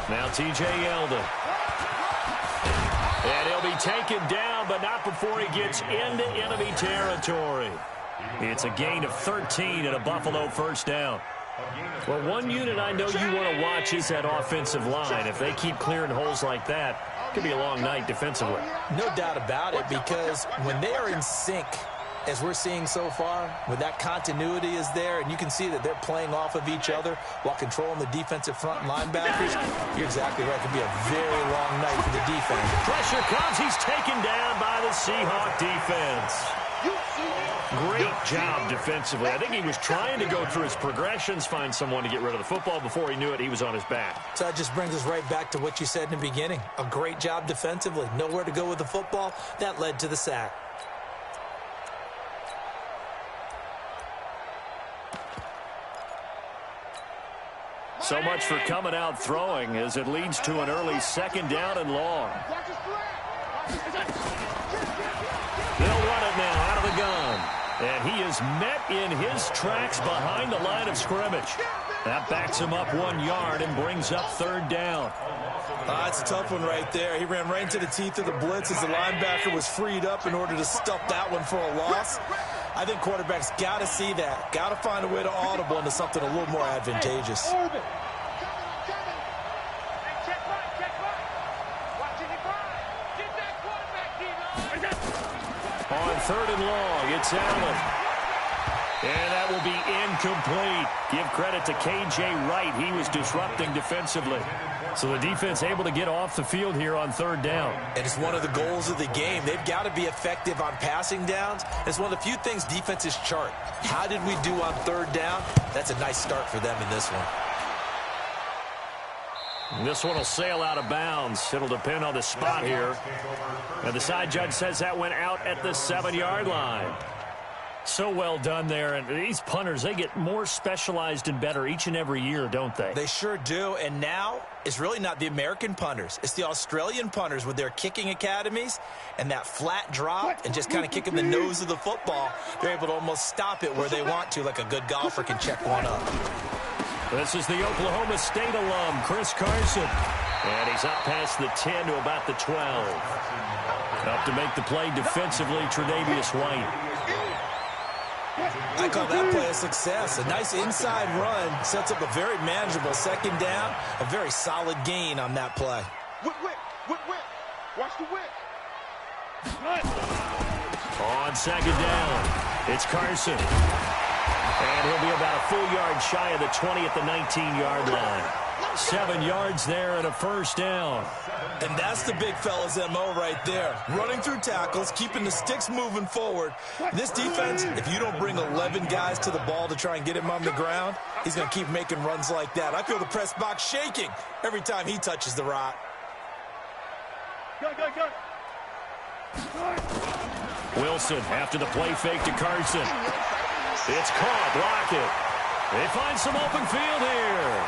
Now T.J. Yeldon. And he'll be taken down, but not before he gets into enemy territory. It's a gain of 13 and a Buffalo first down. Well, one unit I know you want to watch is that offensive line. If they keep clearing holes like that, it could be a long night defensively. No doubt about it, because when they are in sync, as we're seeing so far, when that continuity is there, and you can see that they're playing off of each other while controlling the defensive front linebackers, you're exactly right. It could be a very long night for the defense. Pressure comes. He's taken down by the Seahawk defense. Great job defensively. I think he was trying to go through his progressions, find someone to get rid of the football. Before he knew it, he was on his back. So that just brings us right back to what you said in the beginning. A great job defensively. Nowhere to go with the football. That led to the sack. So much for coming out throwing as it leads to an early second down and long. They'll run it now out of the gun. And he is met in his tracks behind the line of scrimmage. That backs him up 1 yard and brings up third down. That's a tough one right there. He ran right into the teeth of the blitz as the linebacker was freed up in order to stuff that one for a loss. I think quarterbacks got to see that. Got to find a way to audible into something a little more advantageous. On third and long, it's Allen. And that will be incomplete. Give credit to K.J. Wright. He was disrupting defensively. So the defense able to get off the field here on third down. And it's one of the goals of the game. They've got to be effective on passing downs. It's one of the few things defenses chart. How did we do on third down? That's a nice start for them in this one. And this one will sail out of bounds. It'll depend on the spot here. And the side judge says that went out at the 7-yard line. So well done there. And these punters, they get more specialized and better each and every year, don't they? They sure do. And now it's really not the American punters. It's the Australian punters with their kicking academies and that flat drop and just kind of kicking the nose of the football. They're able to almost stop it where they want to, like a good golfer can check one up. This is the Oklahoma State alum, Chris Carson. And he's up past the 10 to about the 12. Up to make the play defensively, Tre'Davious White. I call that play a success. A nice inside run sets up a very manageable second down. A very solid gain on that play. Whip. Watch the whip. On second down, it's Carson. And he'll be about a full yard shy of the 20 at the 19-yard line. 7 yards there and a first down. And that's the big fella's MO right there. Running through tackles, keeping the sticks moving forward. This defense, if you don't bring 11 guys to the ball to try and get him on the ground, he's going to keep making runs like that. I feel the press box shaking every time he touches the rock. Go. Wilson after the play fake to Carson. It's caught. Block it. They find some open field here.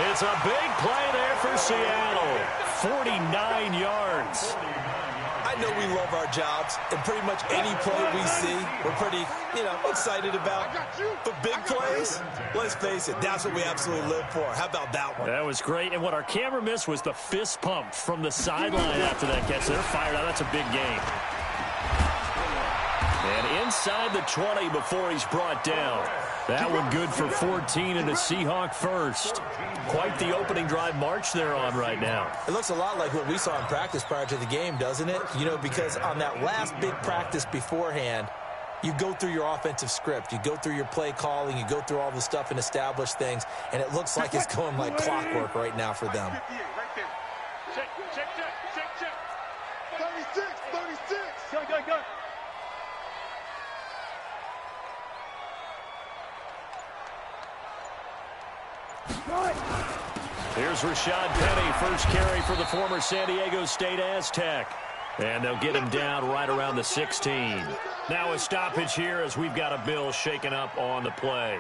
It's a big play there for Seattle. 49 yards. I know we love our jobs, and pretty much any play we see, we're pretty, excited about. But big plays, let's face it, that's what we absolutely live for. How about that one? That was great. And what our camera missed was the fist pump from the sideline after that catch. They're fired out. That's a big game. And inside the 20 before he's brought down. That one good for 14 and a Seahawk first. Quite the opening drive march they're on right now. It looks a lot like what we saw in practice prior to the game, doesn't it? Because on that last big practice beforehand, you go through your offensive script. You go through your play calling. You go through all the stuff and establish things. And it looks like it's going like clockwork right now for them. Check. 36. Go. Here's Rashad Penny, first carry for the former San Diego State Aztec. And they'll get him down right around the 16. Now a stoppage here as we've got a Bill shaken up on the play.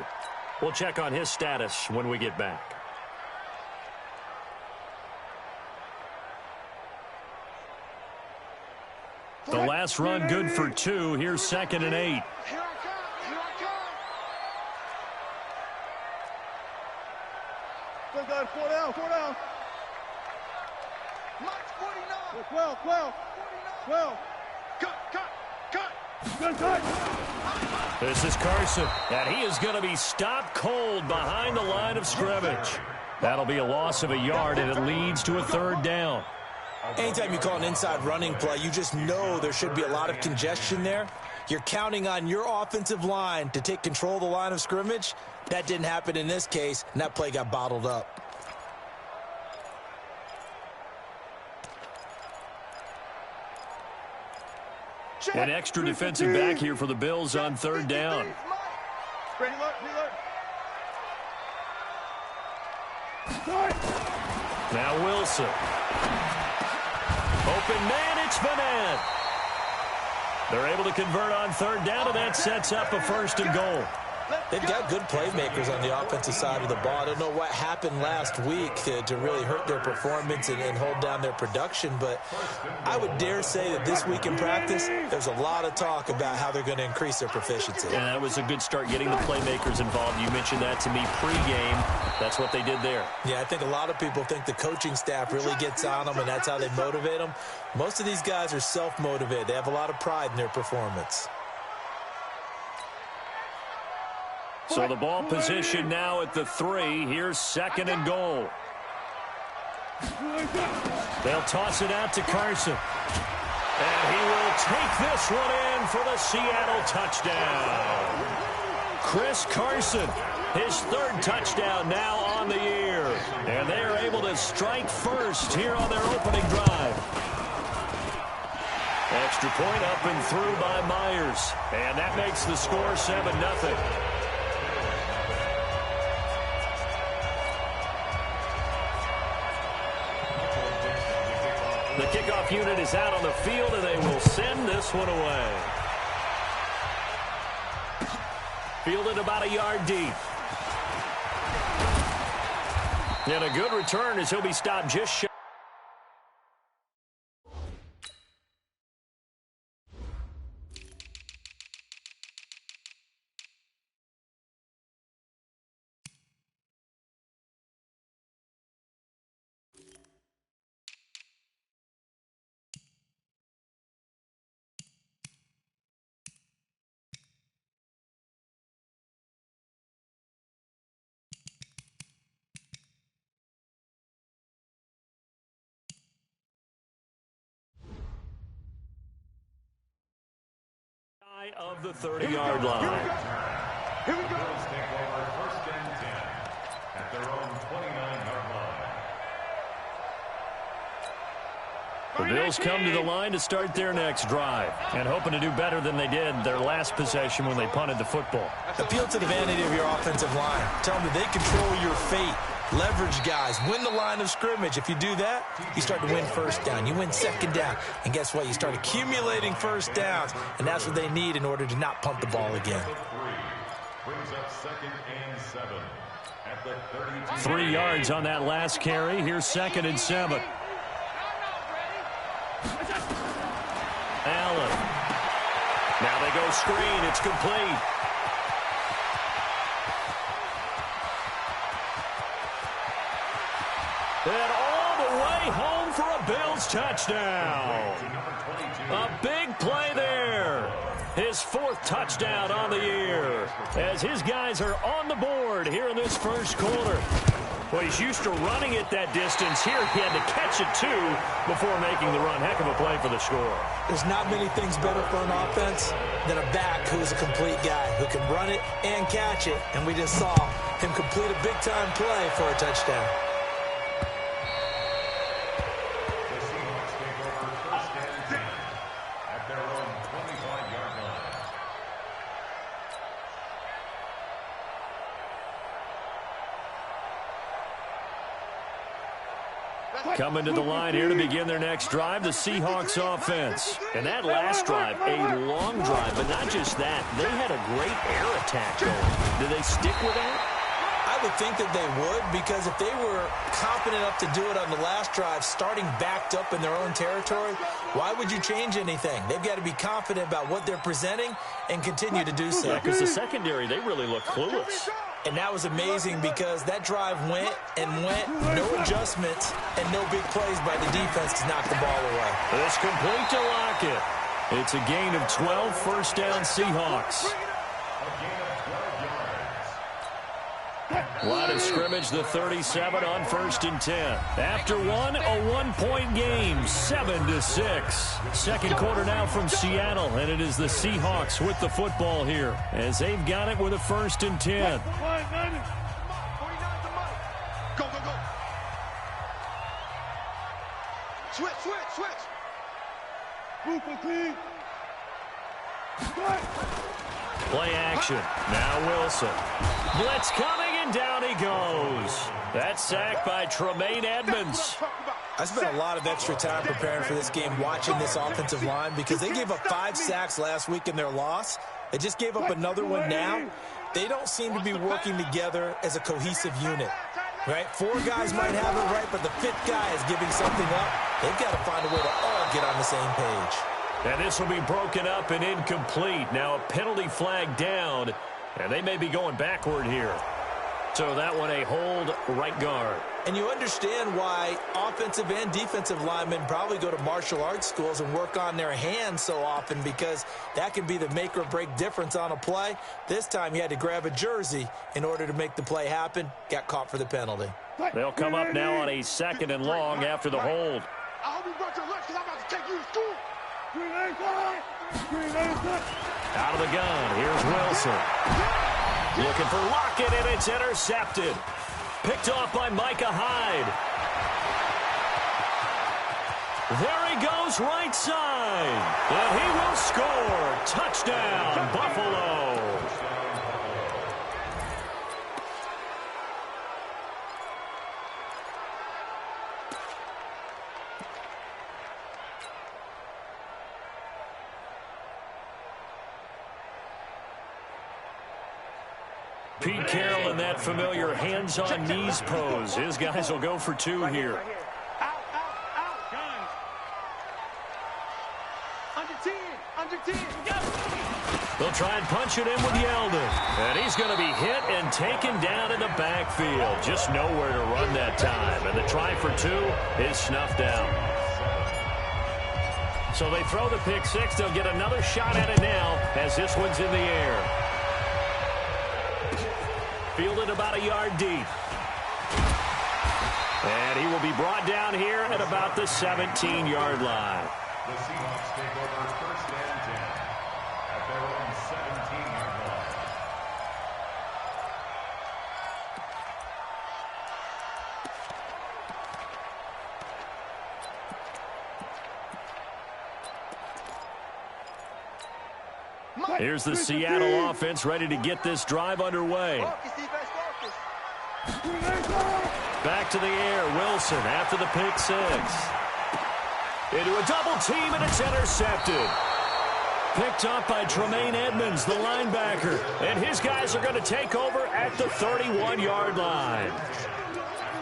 We'll check on his status when we get back. The last run good for 2. Here's 2nd and 8. Here I come. Here I come. Good, 4 down. 4 down. Mike's 49. 12. 12. Cut. Good cut. This is Carson, and he is going to be stopped cold behind the line of scrimmage. That'll be a loss of a yard, and it leads to a 3rd down. Anytime you call an inside running play, you just know there should be a lot of congestion there. You're counting on your offensive line to take control of the line of scrimmage. That didn't happen in this case, and that play got bottled up. An extra defensive back here for the Bills on 3rd down. Now Wilson. Open man, it's Vanette. They're able to convert on 3rd down, and that sets up a 1st and goal. They've got good playmakers on the offensive side of the ball. I don't know what happened last week to really hurt their performance and hold down their production, but I would dare say that this week in practice, there's a lot of talk about how they're going to increase their proficiency. And that was a good start getting the playmakers involved. You mentioned that to me pregame. That's what they did there. Yeah, I think a lot of people think the coaching staff really gets on them, and that's how they motivate them. Most of these guys are self-motivated. They have a lot of pride in their performance. So the ball position now at the 3. Here's 2nd and goal. They'll toss it out to Carson. And he will take this one in for the Seattle touchdown. Chris Carson, his 3rd touchdown now on the year. And they are able to strike first here on their opening drive. Extra point up and through by Myers. And that makes the score 7-0. The kickoff unit is out on the field, and they will send this one away. Fielded about a yard deep. And a good return as he'll be stopped just shy. Of the 30-yard line. Here we go. Bills take over 1st and 10 at their own 29-yard line. The Bills come to the line to start their next drive and hoping to do better than they did their last possession when they punted the football. Appeal to the vanity of your offensive line. Tell them that they control your fate. Leverage guys. Win the line of scrimmage. If you do that, you start to win 1st down. You win 2nd down. And guess what? You start accumulating 1st downs. And that's what they need in order to not punt the ball again. Brings up 2nd and 7 at the 32. 3 yards on that last carry. Here's 2nd and 7. Allen. Now they go screen. It's complete. And all the way home for a Bills touchdown. A big play there. His 4th touchdown on the year as his guys are on the board here in this 1st quarter. Well, he's used to running it that distance. Here he had to catch it, too, before making the run. Heck of a play for the score. There's not many things better for an offense than a back who's a complete guy who can run it and catch it. And we just saw him complete a big-time play for a touchdown. Coming to the line here to begin their next drive, the Seahawks offense. And that last drive, a long drive, but not just that. They had a great air attack going. Do they stick with that? I would think that they would, because if they were confident enough to do it on the last drive, starting backed up in their own territory, why would you change anything? They've got to be confident about what they're presenting and continue to do so. Yeah, because the secondary, they really look clueless. And that was amazing because that drive went and went, no adjustments, and no big plays by the defense to knock the ball away. It's complete to Lockett. It's a gain of 12, first down Seahawks. Line of scrimmage, the 37 on 1st and 10. After one, a one-point game, 7-6. Second quarter now from Seattle, and it is the Seahawks with the football here as they've got it with a 1st and 10. Go, go, go. Switch, switch, switch. Move for team. Play action. Now Wilson. Blitz coming, and down he goes. That's sacked by Tremaine Edmonds. I spent a lot of extra time preparing for this game, watching this offensive line, because they gave up 5 sacks last week in their loss. They just gave up another one now. They don't seem to be working together as a cohesive unit, right? 4 guys might have it right, but the 5th guy is giving something up. They've got to find a way to all get on the same page. And this will be broken up and incomplete. Now a penalty flag down, and they may be going backward here. So that one a hold, right guard. And you understand why offensive and defensive linemen probably go to martial arts schools and work on their hands so often, because that can be the make or break difference on a play. This time he had to grab a jersey in order to make the play happen. Got caught for the penalty. They'll come up now on a 2nd and long after the hold. I hope you brought your lunch because I'm about to take you to school. Out of the gun, here's Wilson. Looking for Lockett, and it's intercepted. Picked off by Micah Hyde. There he goes, right side. And he will score. Touchdown, Buffalo. Pete Carroll in that familiar hands-on knees pose. His guys will go for 2 here. Out, out, out. Guns. Under 10, go. They'll try and punch it in with Yeldon. And he's going to be hit and taken down in the backfield. Just nowhere to run that time. And the try for 2 is snuffed out. So they throw the pick 6. They'll get another shot at it now as this one's in the air. Fielded about a yard deep. And he will be brought down here at about the 17-yard line. The Seahawks take over 1st and 10 at their own 17-yard line. Here's the Seattle offense ready to get this drive underway. Back to the air, Wilson after the pick 6. Into a double team, and it's intercepted. Picked up by Tremaine Edmonds, the linebacker. And his guys are going to take over at the 31-yard line.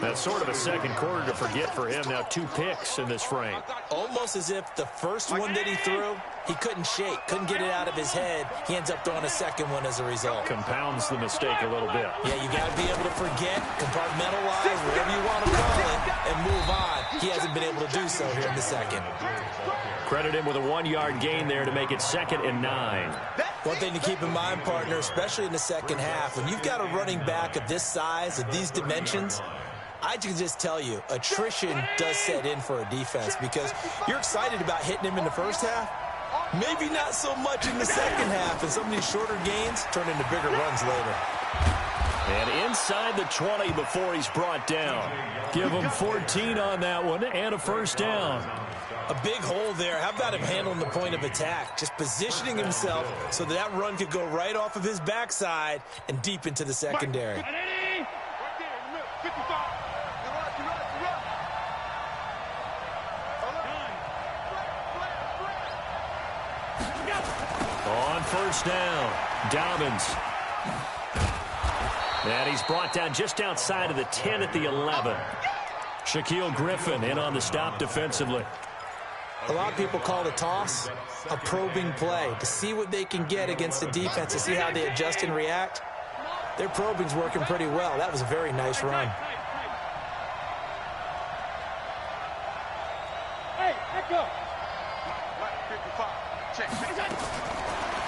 That's sort of a second quarter to forget for him. Now 2 picks in this frame. Almost as if the first one that he threw, he couldn't shake, couldn't get it out of his head. He ends up throwing a second one as a result. Compounds the mistake a little bit. Yeah, you got to be able to forget, compartmentalize, whatever you want to call it, and move on. He hasn't been able to do so here in the second. Credit him with a 1-yard gain there to make it 2nd and 9. One thing to keep in mind, partner, especially in the second half, when you've got a running back of this size, of these dimensions, I can just tell you, attrition does set in for a defense, because you're excited about hitting him in the first half. Maybe not so much in the second half, and some of these shorter gains turn into bigger runs later. And inside the 20 before he's brought down. Give him 14 on that one and a first down. A big hole there. How about him handling the point of attack? Just positioning himself so that run could go right off of his backside and deep into the secondary. On first down, Dobbins. And he's brought down just outside of the 10 at the 11. Shaquille Griffin in on the stop defensively. A lot of people call the toss a probing play to see what they can get against the defense, to see how they adjust and react. Their probing's working pretty well. That was a very nice run. Hey, echo.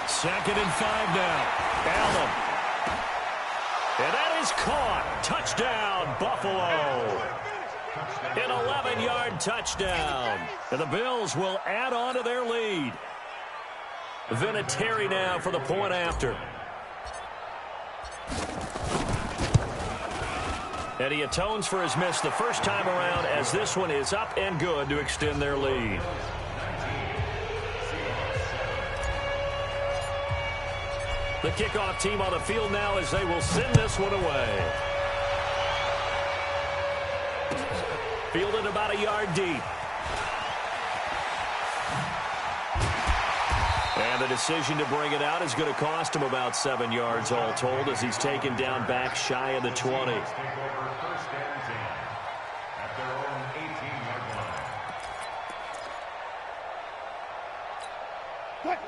Second and 5 now. Allen. And that is caught. Touchdown, Buffalo. An 11-yard touchdown. And the Bills will add on to their lead. Vinatieri now for the point after. And he atones for his miss the first time around, as this one is up and good to extend their lead. The kickoff team on the field now as they will send this one away. Fielded about a yard deep. And the decision to bring it out is going to cost him about 7 yards all told, as he's taken down back shy of the 20.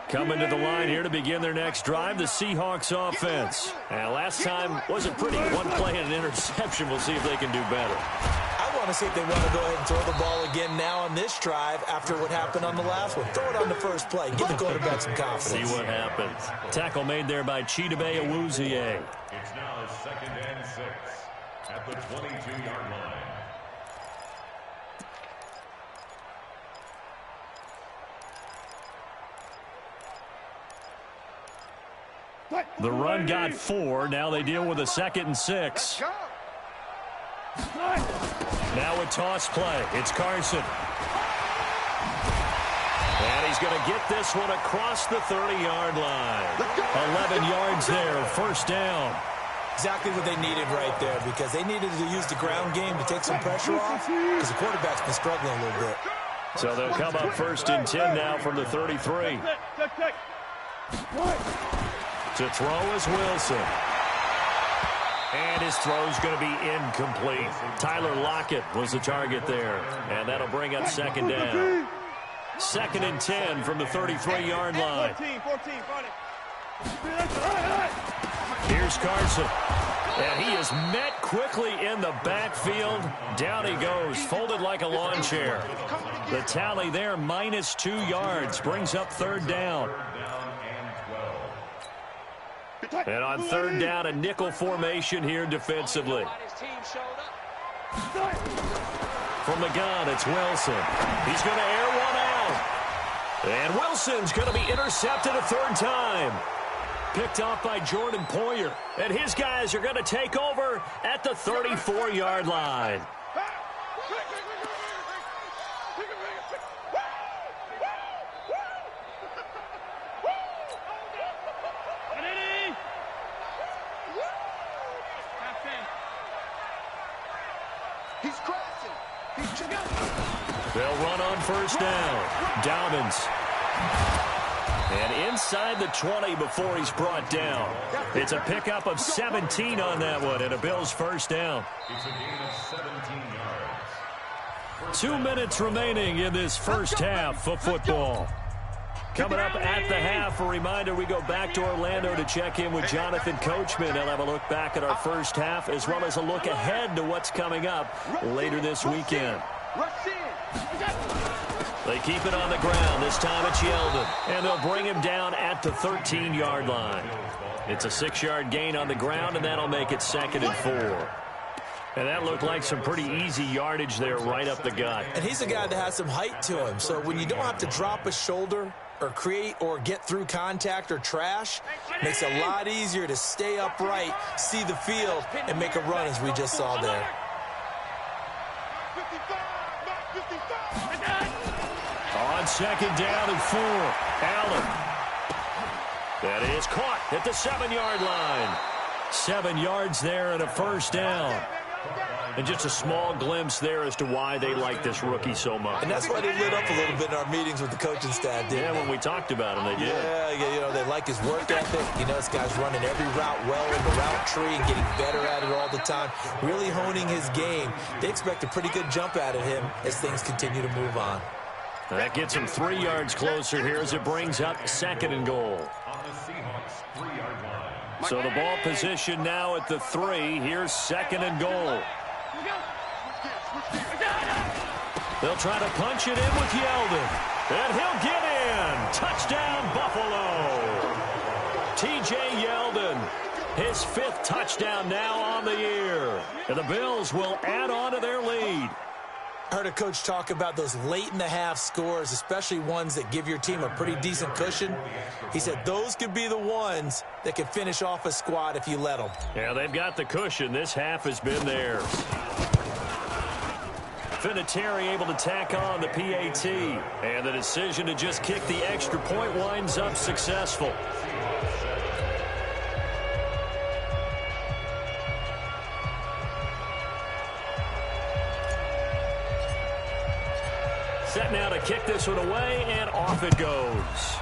Coming to the line here to begin their next drive, the Seahawks offense. And last time wasn't pretty. One play and an interception. We'll see if they can do better. I want to see if they want to go ahead and throw the ball again now on this drive after what happened on the last one. Throw it on the first play. Give the quarterback some confidence. See what happens. Tackle made there by Chidobe Awuzie. It's now 2nd and 6 at the 22-yard line. The run got 4. Now they deal with a 2nd and 6. Now a toss play. It's Carson. And he's going to get this one across the 30-yard line. 11 yards there. First down. Exactly what they needed right there, because they needed to use the ground game to take some pressure off, because the quarterback's been struggling a little bit. So they'll come up 1st and 10 now from the 33. To throw is Wilson. And his throw's going to be incomplete. Tyler Lockett was the target there. And that'll bring up 2nd down. 2nd and 10 from the 33-yard line. Here's Carson. And he is met quickly in the backfield. Down he goes, folded like a lawn chair. The tally there, -2 yards, brings up 3rd down. And on 3rd down, a nickel formation here defensively. From the gun, it's Wilson. He's going to air one out. And Wilson's going to be intercepted a 3rd time. Picked off by Jordan Poyer. And his guys are going to take over at the 34-yard line. They'll run on 1st down. Dobbins. And inside the 20 before he's brought down. It's a pickup of 17 on that one, and a Bills 1st down. It's a gain of 17 yards. 2 minutes remaining in this first half of football. Coming up at the half, a reminder, we go back to Orlando to check in with Jonathan Coachman. He'll have a look back at our first half, as well as a look ahead to what's coming up later this weekend. They keep it on the ground. This time it's Yeldon. And they'll bring him down at the 13-yard line. It's a 6-yard gain on the ground, and that'll make it 2nd and 4. And that looked like some pretty easy yardage there right up the gut. And he's a guy that has some height to him. So when you don't have to drop a shoulder or create or get through contact or trash, makes it a lot easier to stay upright, see the field, and make a run as we just saw there. On 2nd down and 4, Allen. That is caught at the 7-yard line. 7 yards there and a 1st down. And just a small glimpse there as to why they like this rookie so much. And that's why they lit up a little bit in our meetings with the coaching staff, didn't they? When we talked about him, they did. Yeah, they like his work ethic. This guy's running every route well in the route tree and getting better at it all the time, really honing his game. They expect a pretty good jump out of him as things continue to move on. That gets him 3 yards closer here as it brings up 2nd and goal. So the ball position now at the 3. Here's 2nd and goal. They'll try to punch it in with Yeldon. And he'll get in. Touchdown, Buffalo. T.J. Yeldon, his 5th touchdown now on the year. And the Bills will add on to their lead. I heard a coach talk about those late-in-the-half scores, especially ones that give your team a pretty decent cushion. He said those could be the ones that can finish off a squad if you let them. Yeah, they've got the cushion. This half has been theirs. Vinatieri able to tack on the PAT. And the decision to just kick the extra point winds up successful. Set now to kick this one away, and off it goes.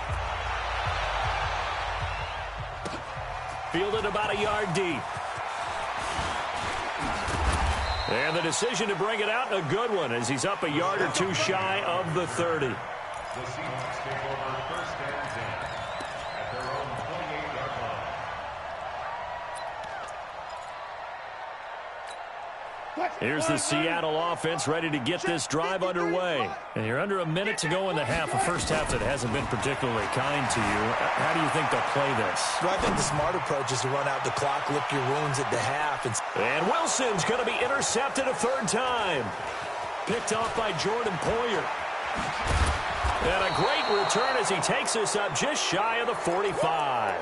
Fielded about a yard deep. And the decision to bring it out, a good one, as he's up a yard or 2 shy of the 30. The Seahawks take over 1st and 10 at their own 28-yard line. Here's the Seattle offense ready to get this drive underway. And you're under a minute to go in the half, a first half that hasn't been particularly kind to you. How do you think they'll play this? Well, I think the smart approach is to run out the clock, lick your wounds at the half. And Wilson's going to be intercepted a 3rd time. Picked off by Jordan Poyer. And a great return as he takes us up just shy of the 45.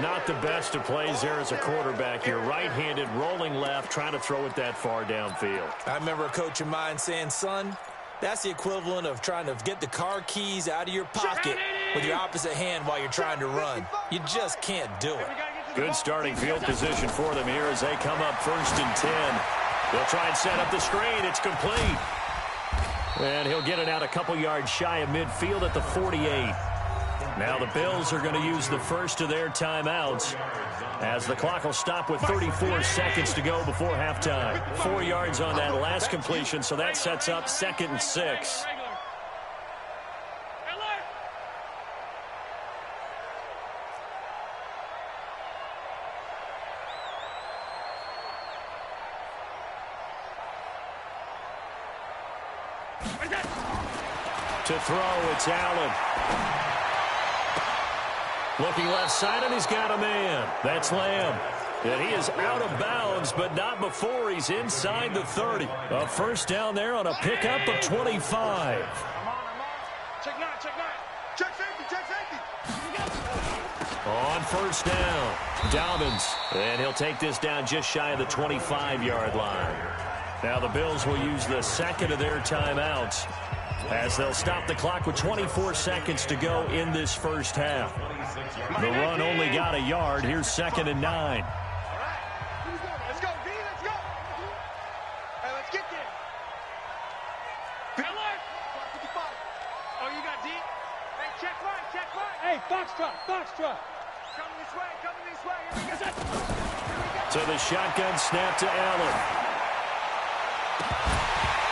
Not the best of plays there as a quarterback. You're right-handed, rolling left, trying to throw it that far downfield. I remember a coach of mine saying, son, that's the equivalent of trying to get the car keys out of your pocket with your opposite hand while you're trying to run. You just can't do it. Good starting field position for them here as they come up 1st and 10. They'll try and set up the screen. It's complete. And he'll get it out a couple yards shy of midfield at the 48. Now the Bills are going to use the first of their timeouts as the clock will stop with 34 seconds to go before halftime. 4 yards on that last completion, so that sets up 2nd and 6. To throw, it's Allen. Looking left side, and he's got a man. That's Lamb. And he is out of bounds, but not before he's inside the 30. A 1st down there on a pickup of 25. Check 9, check 9. Check safety, check safety. On 1st down, Dobbins. And he'll take this down just shy of the 25-yard line. Now the Bills will use the 2nd of their timeouts as they'll stop the clock with 24 seconds to go in this 1st half. The run only got a yard. Here's 2nd and 9. All right. Let's go, D, let's go. Hey, let's get there. Alert. 55. Oh, you got D? Hey, check right. Hey, Foxtrot. Coming this way. Here we go. So the shotgun snap to Allen.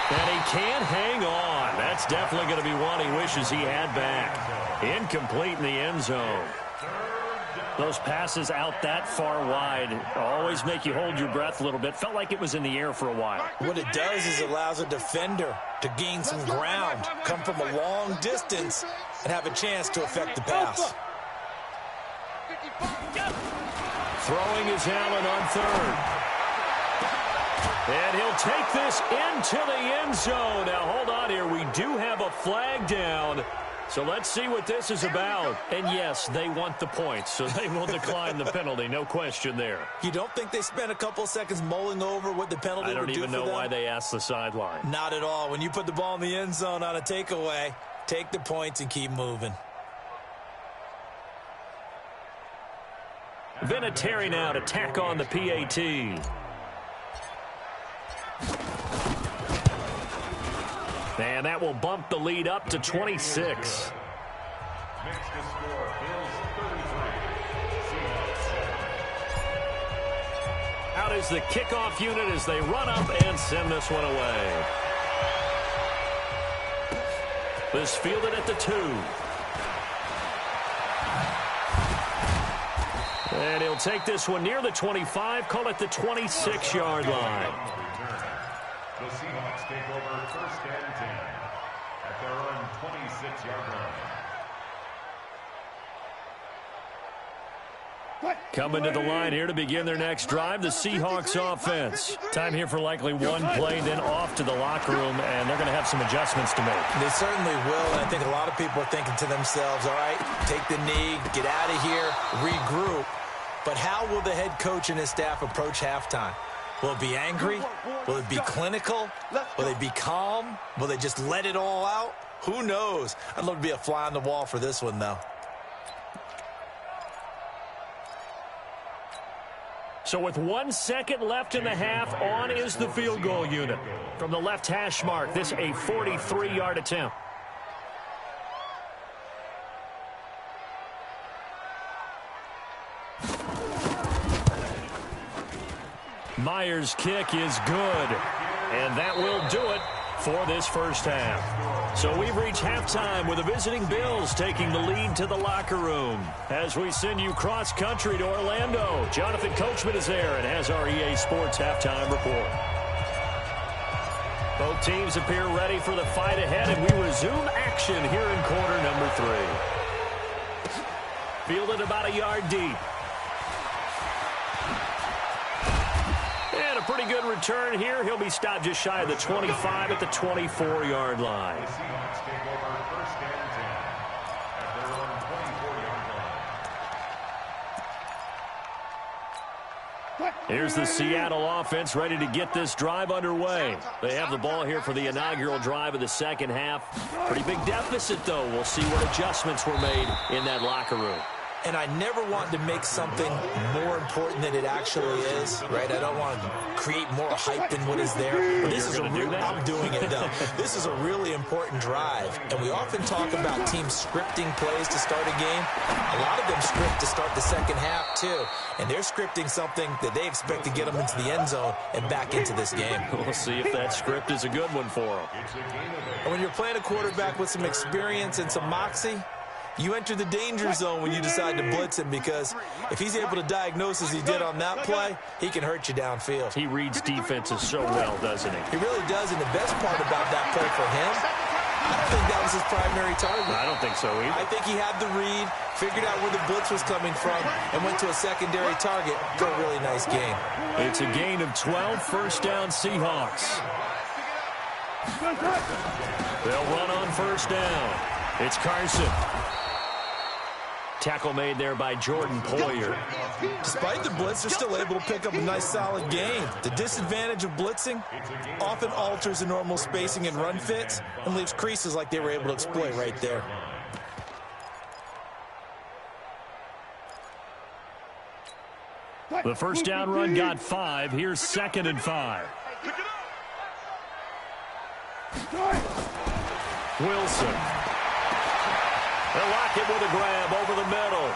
And he can't hang on. That's definitely going to be one he wishes he had back. Incomplete in the end zone. Those passes out that far wide always make you hold your breath a little bit. Felt like it was in the air for a while. What it does is it allows a defender to gain some ground, come from a long distance, and have a chance to affect the pass. Throwing is Allen on 3rd. And he'll take this into the end zone. Now, hold on here. We do have a flag down. So let's see what this is about. And, yes, they want the points, so they will decline the penalty. No question there. You don't think they spent a couple seconds mulling over what the penalty would do for them? I don't even know why they asked the sideline. Not at all. When you put the ball in the end zone on a takeaway, take the points and keep moving. Vinatieri now to tack on the PAT. And that will bump the lead up to 26. Next to score, Bills 33. Out is the kickoff unit as they run up and send this one away. This fielded at the 2. And he'll take this one near the 25, call it the 26-yard line. The Seahawks take over first and 10 at their own 26-yard line. Coming to the line here to begin their next drive, the Seahawks offense. Time here for likely one play, then off to the locker room, and they're going to have some adjustments to make. They certainly will, and I think a lot of people are thinking to themselves, all right, take the knee, get out of here, regroup. But how will the head coach and his staff approach halftime? Will it be angry? Will it be clinical? Will they be calm? Will they just let it all out? Who knows? I'd love to be a fly on the wall for this one, though. So with 1 second left in the half, on is the field goal unit. From the left hash mark, this a 43-yard attempt. Myers' kick is good, and that will do it for this first half. So we've reached halftime with the visiting Bills taking the lead to the locker room. As we send you cross-country to Orlando, Jonathan Coachman is there and has our EA Sports halftime report. Both teams appear ready for the fight ahead, and we resume action here in quarter number 3. Fielded about a yard deep. And a pretty good return here. He'll be stopped just shy of the 25 at the 24-yard line. The Seahawks take over first and 10 at their own 24-yard line. Here's the Seattle offense ready to get this drive underway. They have the ball here for the inaugural drive of the second half. Pretty big deficit, though. We'll see what adjustments were made in that locker room. And I never want to make something more important than it actually is, right? I don't want to create more hype than what is there. But this is I'm doing it, though. This is a really important drive. And we often talk about teams scripting plays to start a game. A lot of them script to start the second half, too. And they're scripting something that they expect to get them into the end zone and back into this game. We'll see if that script is a good one for them. And when you're playing a quarterback with some experience and some moxie, you enter the danger zone when you decide to blitz him, because if he's able to diagnose as he did on that play, he can hurt you downfield. He reads defenses so well, doesn't he? He really does, and the best part about that play for him, I don't think that was his primary target. I don't think so either. I think he had the read, figured out where the blitz was coming from, and went to a secondary target for a really nice game. It's a gain of 12, first down Seahawks. They'll run on first down. It's Carson. Tackle made there by Jordan Poyer. Despite the blitz, they're still able to pick up a nice, solid gain. The disadvantage of blitzing often alters the normal spacing and run fits and leaves creases like they were able to exploit right there. The first down run got 5. Here's 2nd and 5. Wilson. They'll lock it with a grab over the middle.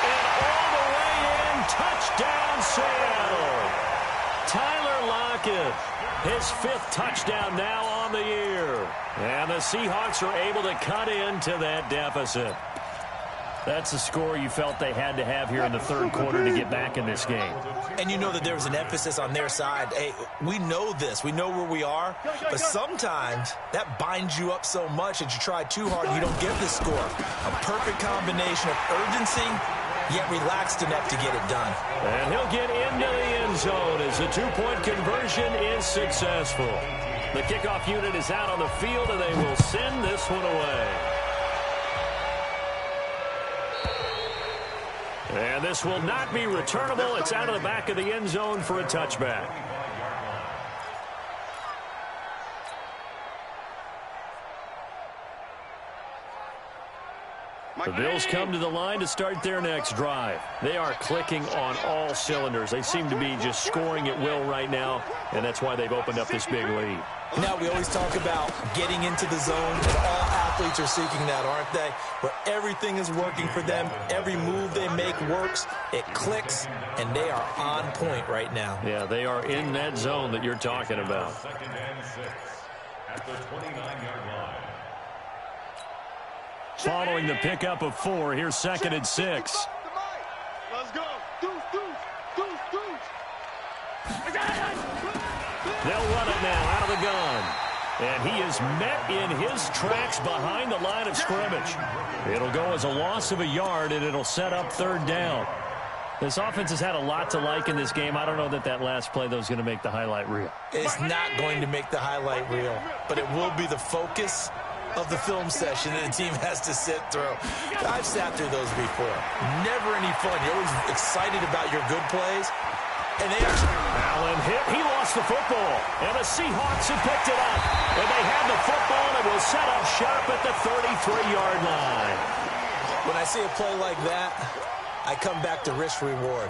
And all the way in, touchdown Seattle. Tyler Lockett, his 5th touchdown now on the year. And the Seahawks are able to cut into that deficit. That's the score you felt they had to have here in the third quarter to get back in this game. And you know that there was an emphasis on their side. Hey, we know this. We know where we are. But sometimes that binds you up so much that you try too hard and you don't get the score. A perfect combination of urgency, yet relaxed enough to get it done. And he'll get into the end zone as the 2-point conversion is successful. The kickoff unit is out on the field, and they will send this one away. And this will not be returnable. It's out of the back of the end zone for a touchback. The Bills come to the line to start their next drive. They are clicking on all cylinders. They seem to be just scoring at will right now, and that's why they've opened up this big lead. Now, we always talk about getting into the zone, and all athletes are seeking that, aren't they? Where everything is working for them. Every move they make works. It clicks, and they are on point right now. Yeah, they are in that zone that you're talking about. Second and 6 at the 29-yard line. Following the pickup of 4, here's 2nd and 6. Let's go. Deuce. They'll run it now out of the gun. And he is met in his tracks behind the line of scrimmage. It'll go as a loss of a yard, and it'll set up 3rd down. This offense has had a lot to like in this game. I don't know that last play, though, is going to make the highlight reel. It's not going to make the highlight reel, but it will be the focus of the film session that the team has to sit through. I've sat through those before. Never any fun. You're always excited about your good plays. And they actually... Allen hit. He lost the football. And the Seahawks have picked it up. And they have the football, and it will set up shop at the 33-yard line. When I see a play like that, I come back to risk-reward.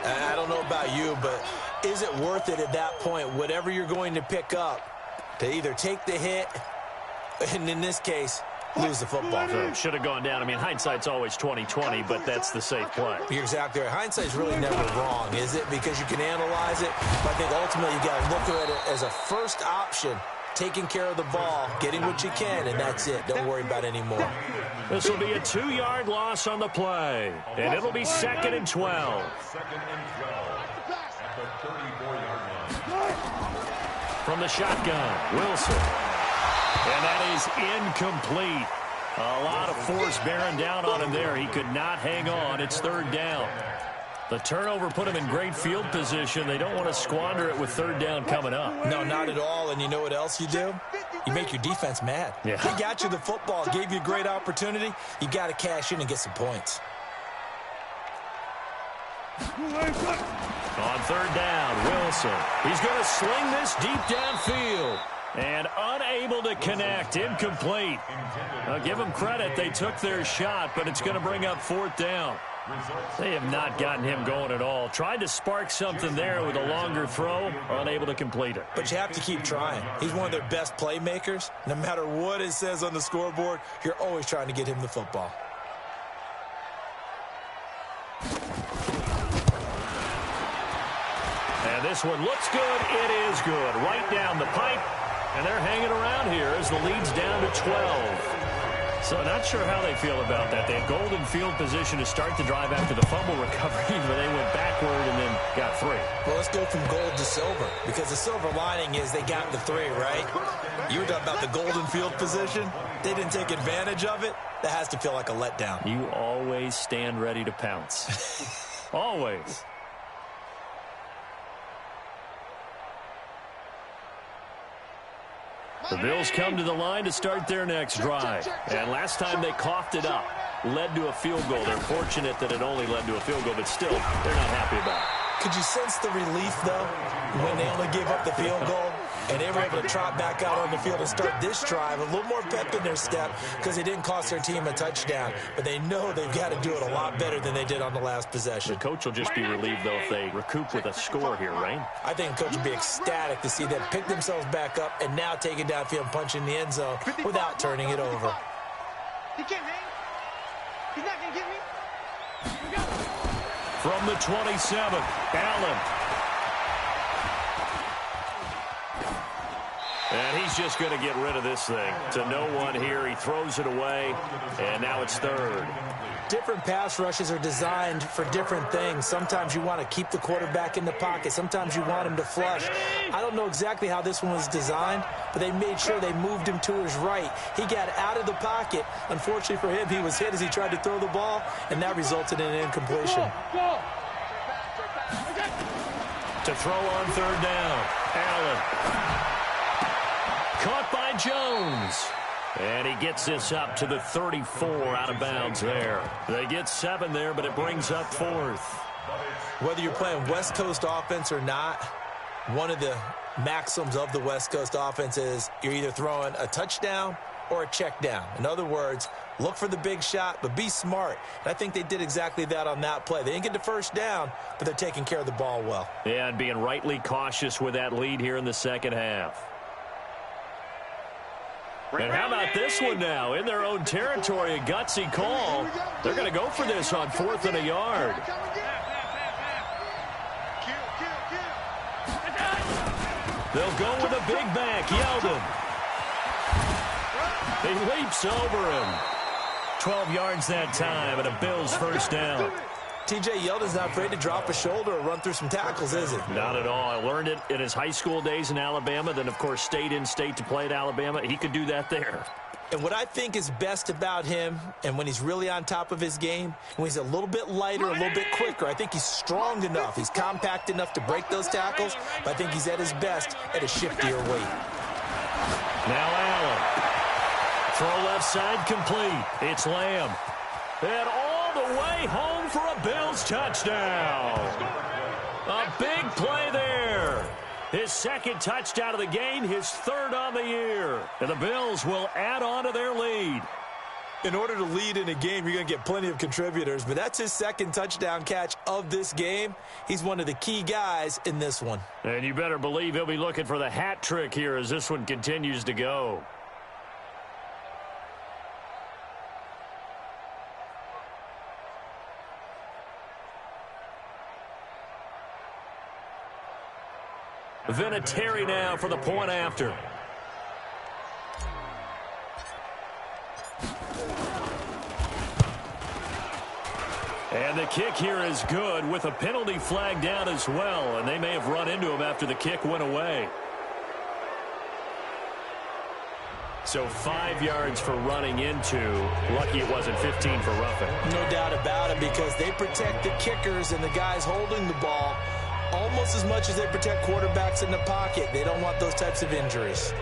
I don't know about you, but is it worth it at that point, whatever you're going to pick up, to either take the hit, and in this case, lose the football? So should have gone down. I mean, hindsight's always 20/20, but that's the safe play. You're exactly right. Hindsight's really never wrong, is it? Because you can analyze it. But I think ultimately you got to look at it as a first option, taking care of the ball, getting what you can, and that's it. Don't worry about it anymore. This will be a 2-yard loss on the play, and it'll be 2nd and 12. 2nd and 12 at the 34-yard line. From the shotgun, Wilson. And that is incomplete. A lot of force bearing down on him there. He could not hang on. It's 3rd down. The turnover put him in great field position. They don't want to squander it with 3rd down coming up. No, not at all. And you know what else you do? You make your defense mad. Yeah. He got you the football, gave you a great opportunity. You got to cash in and get some points. On 3rd down, Wilson. He's going to sling this deep downfield. And unable to connect. Incomplete. I'll give them credit. They took their shot, but it's going to bring up 4th down. They have not gotten him going at all. Tried to spark something there with a longer throw. Unable to complete it. But you have to keep trying. He's one of their best playmakers. No matter what it says on the scoreboard, you're always trying to get him the football. And this one looks good. It is good. Right down the pipe. And they're hanging around here as the lead's down to 12. So not sure how they feel about that. They had golden field position to start the drive after the fumble recovery, but they went backward and then got 3. Well, let's go from gold to silver, because the silver lining is they got the 3, right? You were talking about the golden field position. They didn't take advantage of it. That has to feel like a letdown. You always stand ready to pounce. Always. The Bills come to the line to start their next drive. And last time they coughed it up, led to a field goal. They're fortunate that it only led to a field goal, but still, they're not happy about it. Could you sense the relief, though, when they only gave up the field goal? And they were able to trot back out on the field and start this drive. A little more pep in their step because it didn't cost their team a touchdown. But they know they've got to do it a lot better than they did on the last possession. The coach will just be relieved, though, if they recoup with a score here, right? I think the coach will be ecstatic to see them pick themselves back up and now take it downfield and punch in the end zone without turning it over. He can't hang. He's not going to get me. From the 27, Allen. And he's just going to get rid of this thing. To no one here. He throws it away, and now it's 3rd. Different pass rushes are designed for different things. Sometimes you want to keep the quarterback in the pocket. Sometimes you want him to flush. I don't know exactly how this one was designed, but they made sure they moved him to his right. He got out of the pocket. Unfortunately for him, he was hit as he tried to throw the ball, and that resulted in an incompletion. To throw on 3rd down, Allen. Caught by Jones. And he gets this up to the 34 out of bounds there. They get 7 there, but it brings up 4th. Whether you're playing West Coast offense or not, one of the maxims of the West Coast offense is you're either throwing a touchdown or a check down. In other words, look for the big shot, but be smart. And I think they did exactly that on that play. They didn't get the first down, but they're taking care of the ball well. Yeah, and being rightly cautious with that lead here in the second half. And how about this one now? In their own territory, a gutsy call. They're going to go for this on 4th and a yard. They'll go with a big back, Yeldon. He leaps over him. 12 yards that time, and a Bills first down. T.J. Yeldon's not afraid to drop a shoulder or run through some tackles, is he? Not at all. I learned it in his high school days in Alabama, then, of course, stayed in state to play at Alabama. He could do that there. And what I think is best about him, and when he's really on top of his game, when he's a little bit lighter, a little bit quicker, I think he's strong enough. He's compact enough to break those tackles, but I think he's at his best at a shiftier weight. Now Allen. Throw left side complete. It's Lamb. And all the way home for a Bills touchdown. A big play there. His second touchdown of the game, his third on the year. And the Bills will add on to their lead. In order to lead in a game, you're going to get plenty of contributors, but that's his second touchdown catch of this game. He's one of the key guys in this one. And you better believe he'll be looking for the hat trick here as this one continues to go. Vinatieri now for the point after. And the kick here is good with a penalty flag down as well. And they may have run into him after the kick went away. So 5 yards for running into. Lucky it wasn't 15 for roughing. No doubt about it, because they protect the kickers and the guys holding the ball almost as much as they protect quarterbacks in the pocket. They don't want those types of injuries.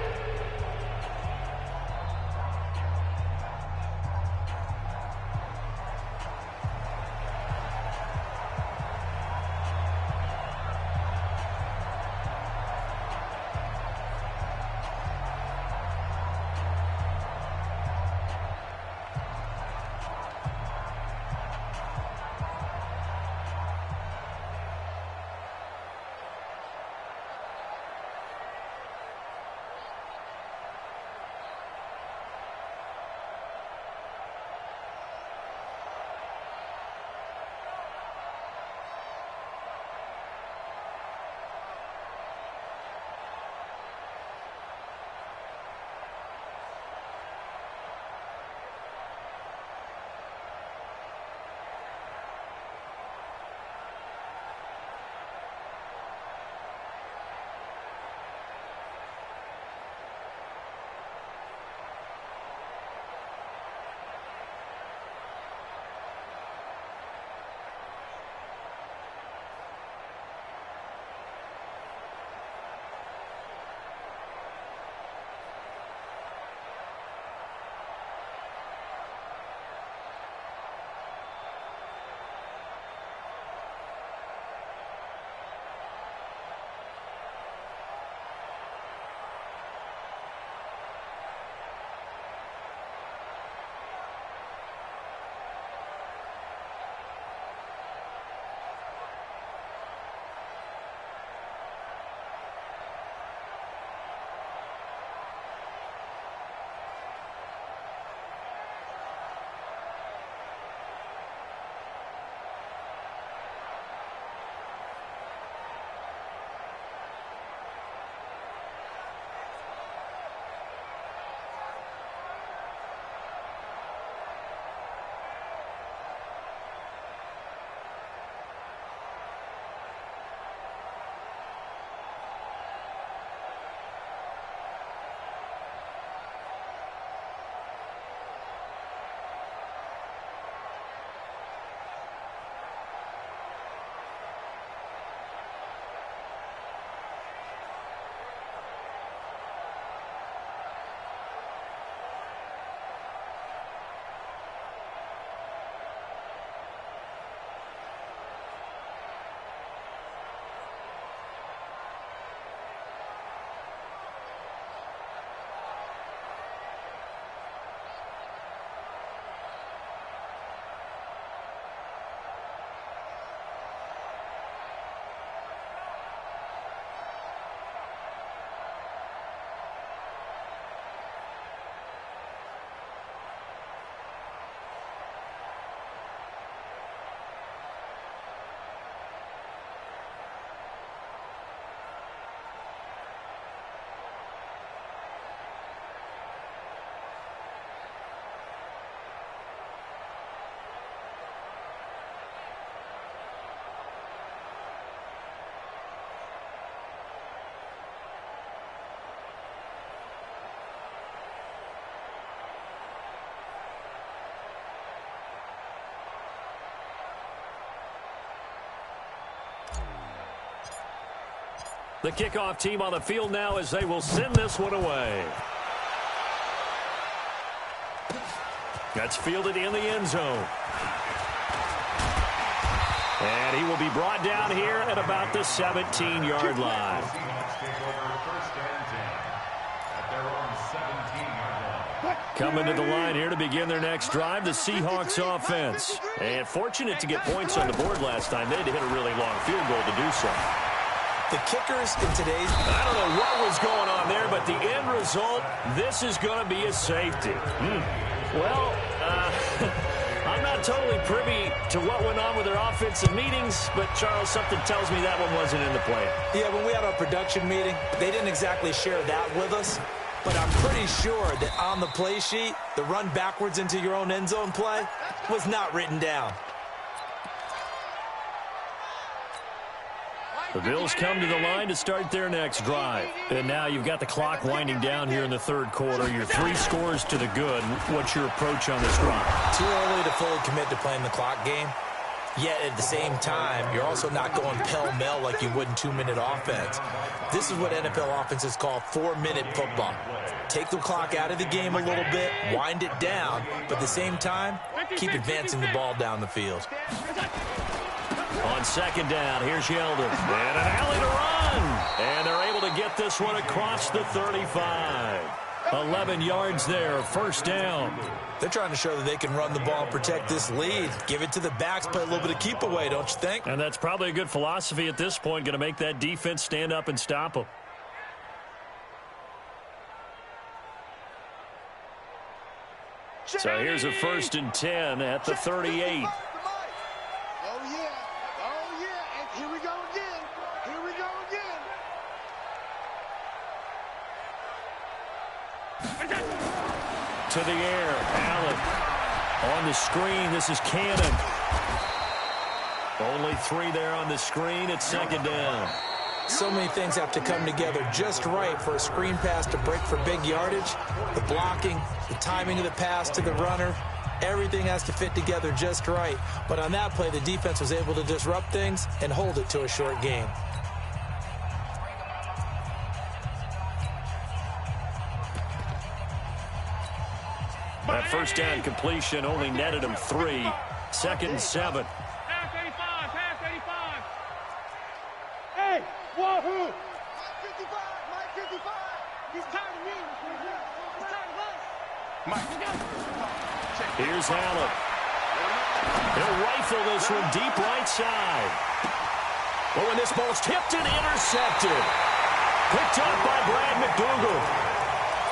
The kickoff team on the field now as they will send this one away. That's fielded in the end zone. And he will be brought down here at about the 17-yard line. Coming to the line here to begin their next drive, the Seahawks offense. And fortunate to get points on the board last time. They had to hit a really long field goal to do so. The kickers in today's... I don't know what was going on there, but the end result, this is going to be a safety. Well, I'm not totally privy to what went on with their offensive meetings, but, Charles, something tells me that one wasn't in the plan. Yeah, when we had our production meeting, they didn't exactly share that with us. But I'm pretty sure that on the play sheet, the run backwards into your own end zone play was not written down. The Bills come to the line to start their next drive. And now you've got the clock winding down here in the third quarter. You're 3 scores to the good. What's your approach on this drive? Too early to fully commit to playing the clock game. Yet at the same time, you're also not going pell-mell like you would in 2-minute offense. This is what NFL offenses call 4-minute football. Take the clock out of the game a little bit, wind it down, but at the same time, keep advancing the ball down the field. On second down, here's Yeldon. And an alley to run. And they're able to get this one across the 35. 11 yards there, first down. They're trying to show that they can run the ball and protect this lead. Give it to the backs, play a little bit of keep away, don't you think? And that's probably a good philosophy at this point, going to make that defense stand up and stop them. So here's a 1st and 10 at the 38. To the air, Allen on the screen. This is Cannon. Only 3 there on the screen. It's second down. So many things have to come together just right for a screen pass to break for big yardage. The blocking, the timing of the pass to the runner, everything has to fit together just right. But on that play, the defense was able to disrupt things and hold it to a short game. That first down completion only netted him 3. 2nd and 7. Pass 85, pass 85. Hey, wahoo! Mike 55, Mike 55. He's tired of me. He's tired of us. Mike. Here's Allen. He'll rifle this one deep right side. Oh, and this ball's tipped and intercepted. Picked up by Brad McDougal.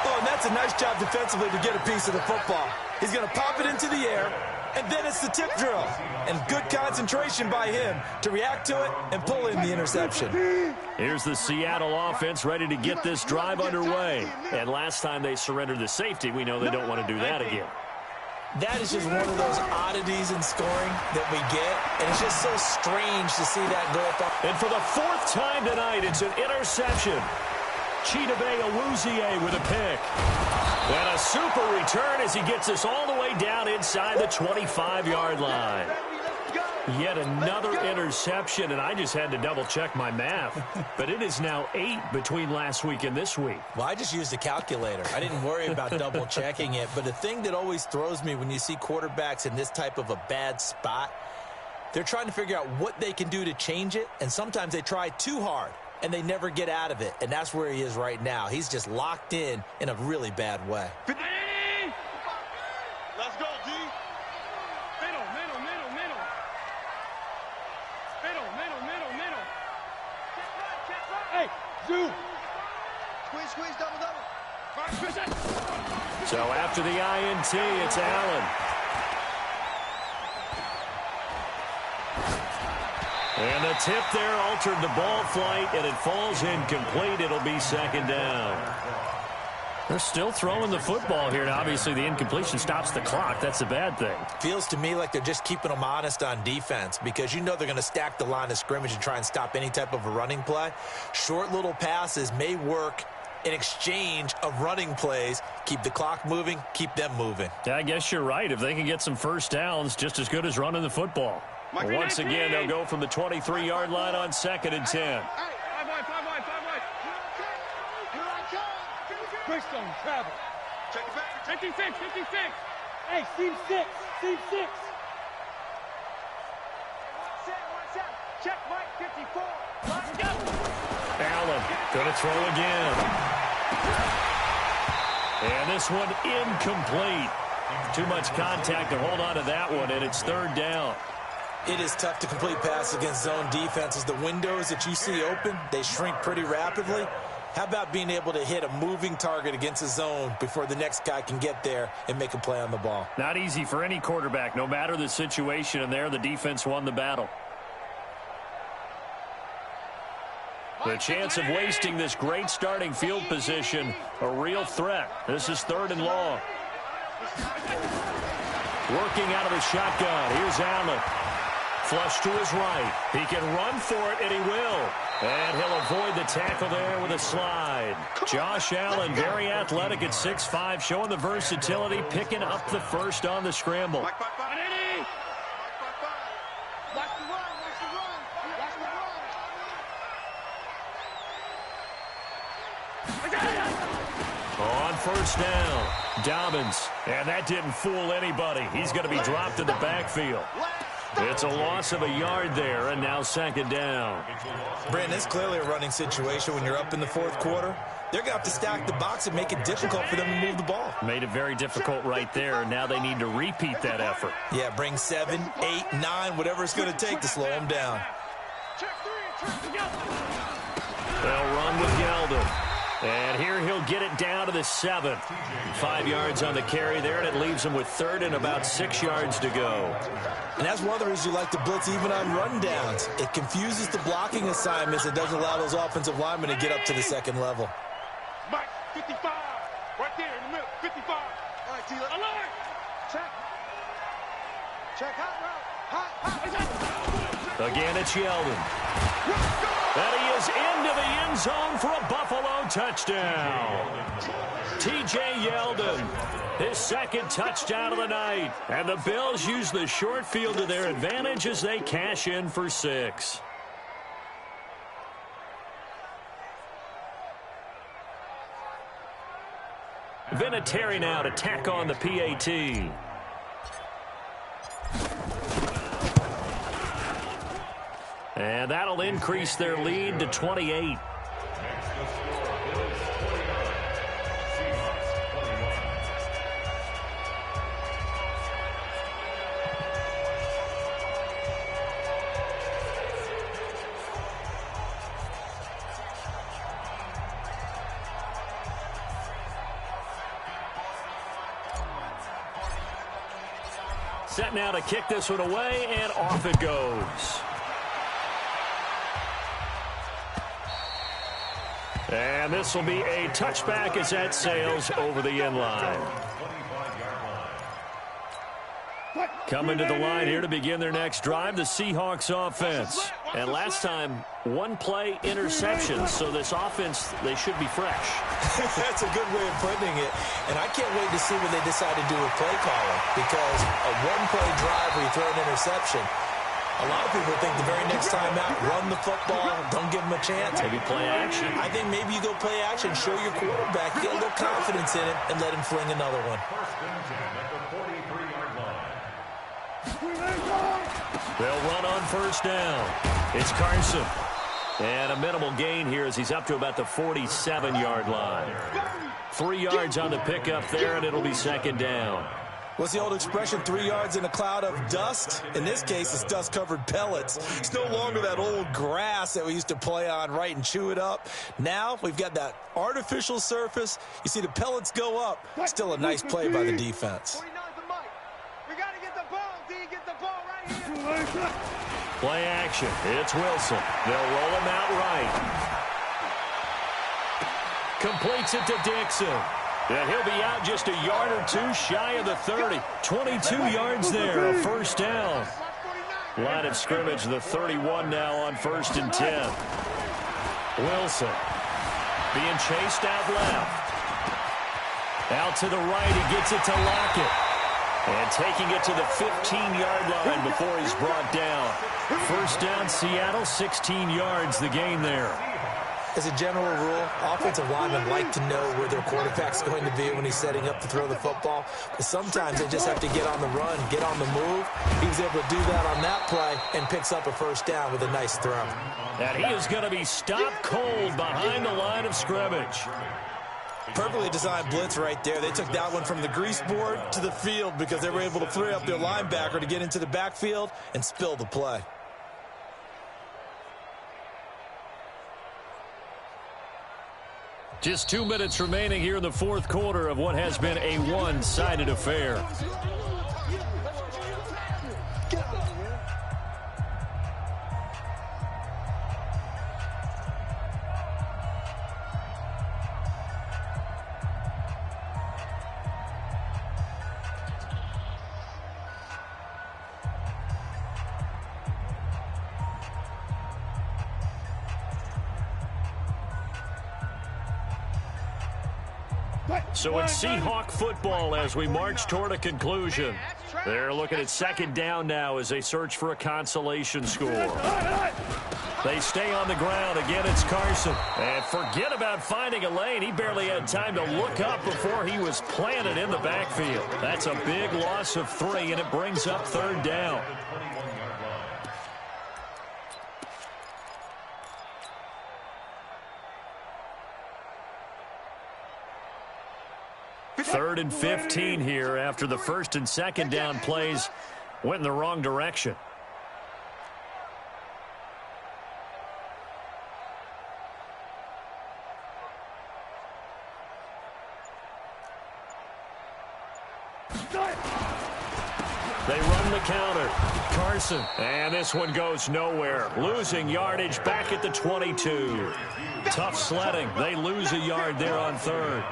Oh, and that's a nice job defensively to get a piece of the football. He's going to pop it into the air, and then it's the tip drill. And good concentration by him to react to it and pull in the interception. Here's the Seattle offense ready to get this drive underway. And last time they surrendered the safety, we know they don't want to do that again. That is just one of those oddities in scoring that we get, and it's just so strange to see that go up. And for the 4th time tonight, it's an interception. Chidobe Awuzie with a pick. And a super return as he gets us all the way down inside the 25-yard line. Yet another interception, and I just had to double-check my math. But it is now 8 between last week and this week. Well, I just used a calculator. I didn't worry about double-checking it. But the thing that always throws me when you see quarterbacks in this type of a bad spot, they're trying to figure out what they can do to change it, and sometimes they try too hard, and they never get out of it. And that's where he is right now. He's just locked in a really bad way. Let's go, D. Middle. Check right. Hey, zoom. Squeeze, double. So after the INT, it's Allen. And the tip there altered the ball flight, and it falls incomplete. It'll be second down. They're still throwing the football here, and obviously the incompletion stops the clock. That's a bad thing. Feels to me like they're just keeping them honest on defense because you know they're going to stack the line of scrimmage and try and stop any type of a running play. Short little passes may work in exchange of running plays. Keep the clock moving, keep them moving. Yeah, I guess you're right. If they can get some first downs, just as good as running the football. Once again, they'll go from the 23-yard line on 2nd and 10. Hey, 5 wide. Twist on him, travel. Check it back. 56, 56. Hey, seam 6, seam 6. One set. Check Mike, 54. Let's go. Allen gonna throw again. And this one incomplete. Too much contact to hold on to that one, and it's third down. It is tough to complete passes against zone defenses. The windows that you see open, they shrink pretty rapidly. How about being able to hit a moving target against a zone before the next guy can get there and make a play on the ball? Not easy for any quarterback, no matter the situation, and there the defense won the battle. The chance of wasting this great starting field position, a real threat. This is third and long. Working out of the shotgun. Here's Allen. Flush to his right. He can run for it, and he will. And he'll avoid the tackle there with a slide. Josh Allen, very athletic at 6'5", showing the versatility, picking up the first on the scramble. On first down, Dobbins. And that didn't fool anybody. He's going to be dropped in the backfield. It's a loss of a yard there, and now second down. Brandon, it's clearly a running situation when you're up in the fourth quarter. They're going to have to stack the box and make it difficult for them to move the ball. Made it very difficult right there. Now they need to repeat that effort. Yeah, bring 7, 8, 9, whatever it's going to take to slow them down. They'll run with Yeldon. And here he'll get it down to the 7. 5 yards on the carry there, and it leaves him with third and about 6 yards to go. And that's one of the reasons you like to blitz even on rundowns. It confuses the blocking assignments. It doesn't allow those offensive linemen to get up to the second level. Mike, 55. Right there in the middle, 55. All right, Tila. Alert! Check. Check hot route. Hot. Again, it's Yeldon. And he is into the end zone for a Buffalo touchdown. T.J. Yeldon, his second touchdown of the night. And the Bills use the short field to their advantage as they cash in for 6. Vinatieri now to tack on the PAT. And that'll increase their lead to 28. Set now to kick this one away, and off it goes. And this will be a touchback as that sails over the end line. Coming to the line here to begin their next drive, the Seahawks offense. And last time, one play interception, so this offense, they should be fresh. That's a good way of putting it. And I can't wait to see what they decide to do with play calling, because a one-play drive where you throw an interception, a lot of people think the very next time out, run the football, don't give them a chance. Maybe play action. I think maybe you go play action, show your quarterback, get a little confidence in it, and let him fling another one. They'll run on first down. It's Carson. And a minimal gain here as he's up to about the 47-yard line. 3 yards on the pickup there, and it'll be second down. What's the old expression, 3 yards in a cloud of dust? In this case, it's dust-covered pellets. It's no longer that old grass that we used to play on, right, and chew it up. Now we've got that artificial surface. You see the pellets go up. Still a nice play by the defense. We got to get the ball, D. Get the ball right here. Play action. It's Wilson. They'll roll him out right. Completes it to Dixon. And he'll be out just a yard or two shy of the 30. 22 yards there, a first down. Line of scrimmage, the 31 now on 1st and 10. Wilson being chased out left. Out to the right, he gets it to Lockett. And taking it to the 15-yard line before he's brought down. First down, Seattle, 16 yards, the gain there. As a general rule, offensive linemen like to know where their quarterback's going to be when he's setting up to throw the football. But sometimes they just have to get on the run, get on the move. He was able to do that on that play and picks up a first down with a nice throw. And he is going to be stopped cold behind the line of scrimmage. Perfectly designed blitz right there. They took that one from the grease board to the field because they were able to free up their linebacker to get into the backfield and spill the play. Just 2 minutes remaining here in the fourth quarter of what has been a one-sided affair. So it's Seahawk football as we march toward a conclusion. They're looking at second down now as they search for a consolation score. They stay on the ground. Again, it's Carson. And forget about finding a lane. He barely had time to look up before he was planted in the backfield. That's a big loss of 3, and it brings up third down. Third and 15 here after the first and second down plays went in the wrong direction. They run the counter. Carson. And this one goes nowhere. Losing yardage back at the 22. Tough sledding. They lose a yard there on third.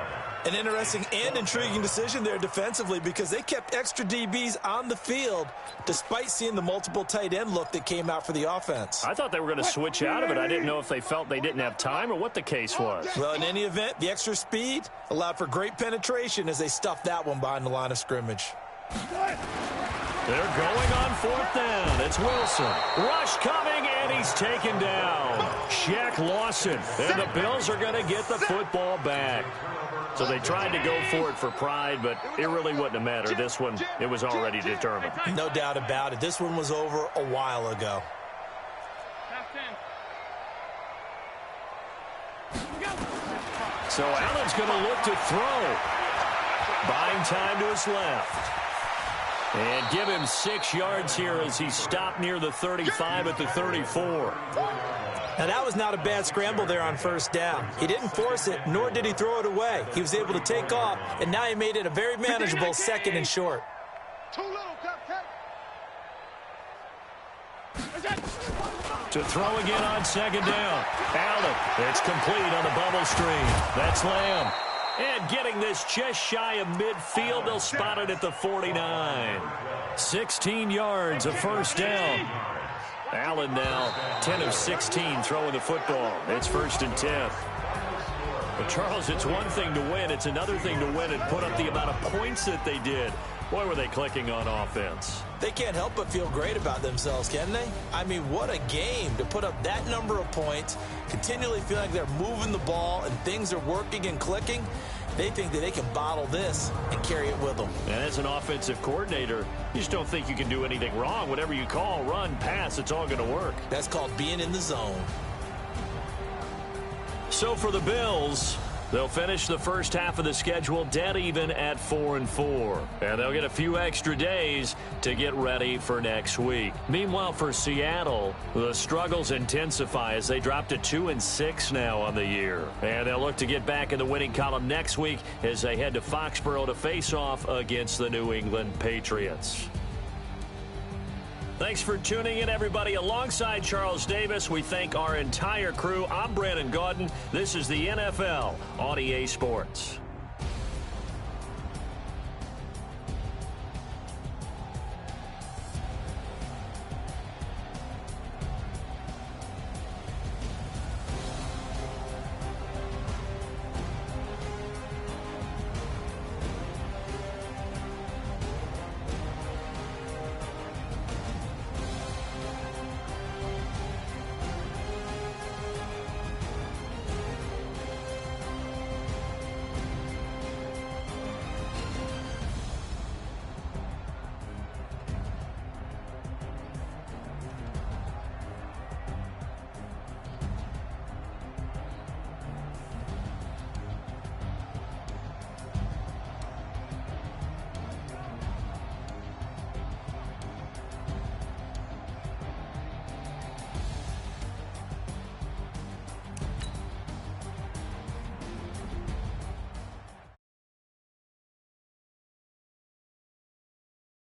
An interesting and intriguing decision there defensively because they kept extra DBs on the field despite seeing the multiple tight end look that came out for the offense. I thought they were going to switch out of it. I didn't know if they felt they didn't have time or what the case was. Well, in any event, the extra speed allowed for great penetration as they stuffed that one behind the line of scrimmage. They're going on fourth down. It's Wilson. Rush coming, and he's taken down. Shaq Lawson. And the Bills are going to get the football back. So they tried to go for it for pride, but it really wouldn't have mattered. This one, it was already determined. No doubt about it. This one was over a while ago. So Allen's going to look to throw. Buying time to his left. And give him 6 yards here as he stopped near the 35 at the 34. Now, that was not a bad scramble there on first down. He didn't force it, nor did he throw it away. He was able to take off, and now he made it a very manageable second and short. To throw again on second down. Allen, it's complete on the bubble screen. That's Lamb. And getting this just shy of midfield, they'll spot it at the 49. 16 yards, a first down. Allen now 10 of 16 throwing the football. It's first and 10. But Charles, it's one thing to win. It's another thing to win and put up the amount of points that they did. Boy, were they clicking on offense. They can't help but feel great about themselves, can they? I mean, what a game to put up that number of points, continually feel like they're moving the ball and things are working and clicking. They think that they can bottle this and carry it with them. And as an offensive coordinator, you just don't think you can do anything wrong. Whatever you call, run, pass, it's all going to work. That's called being in the zone. So for the Bills, they'll finish the first half of the schedule dead even at 4-4. And they'll get a few extra days to get ready for next week. Meanwhile, for Seattle, the struggles intensify as they drop to 2-6 now on the year. And they'll look to get back in the winning column next week as they head to Foxborough to face off against the New England Patriots. Thanks for tuning in, everybody. Alongside Charles Davis, we thank our entire crew. I'm Brandon Gaudin. This is the NFL on EA Sports.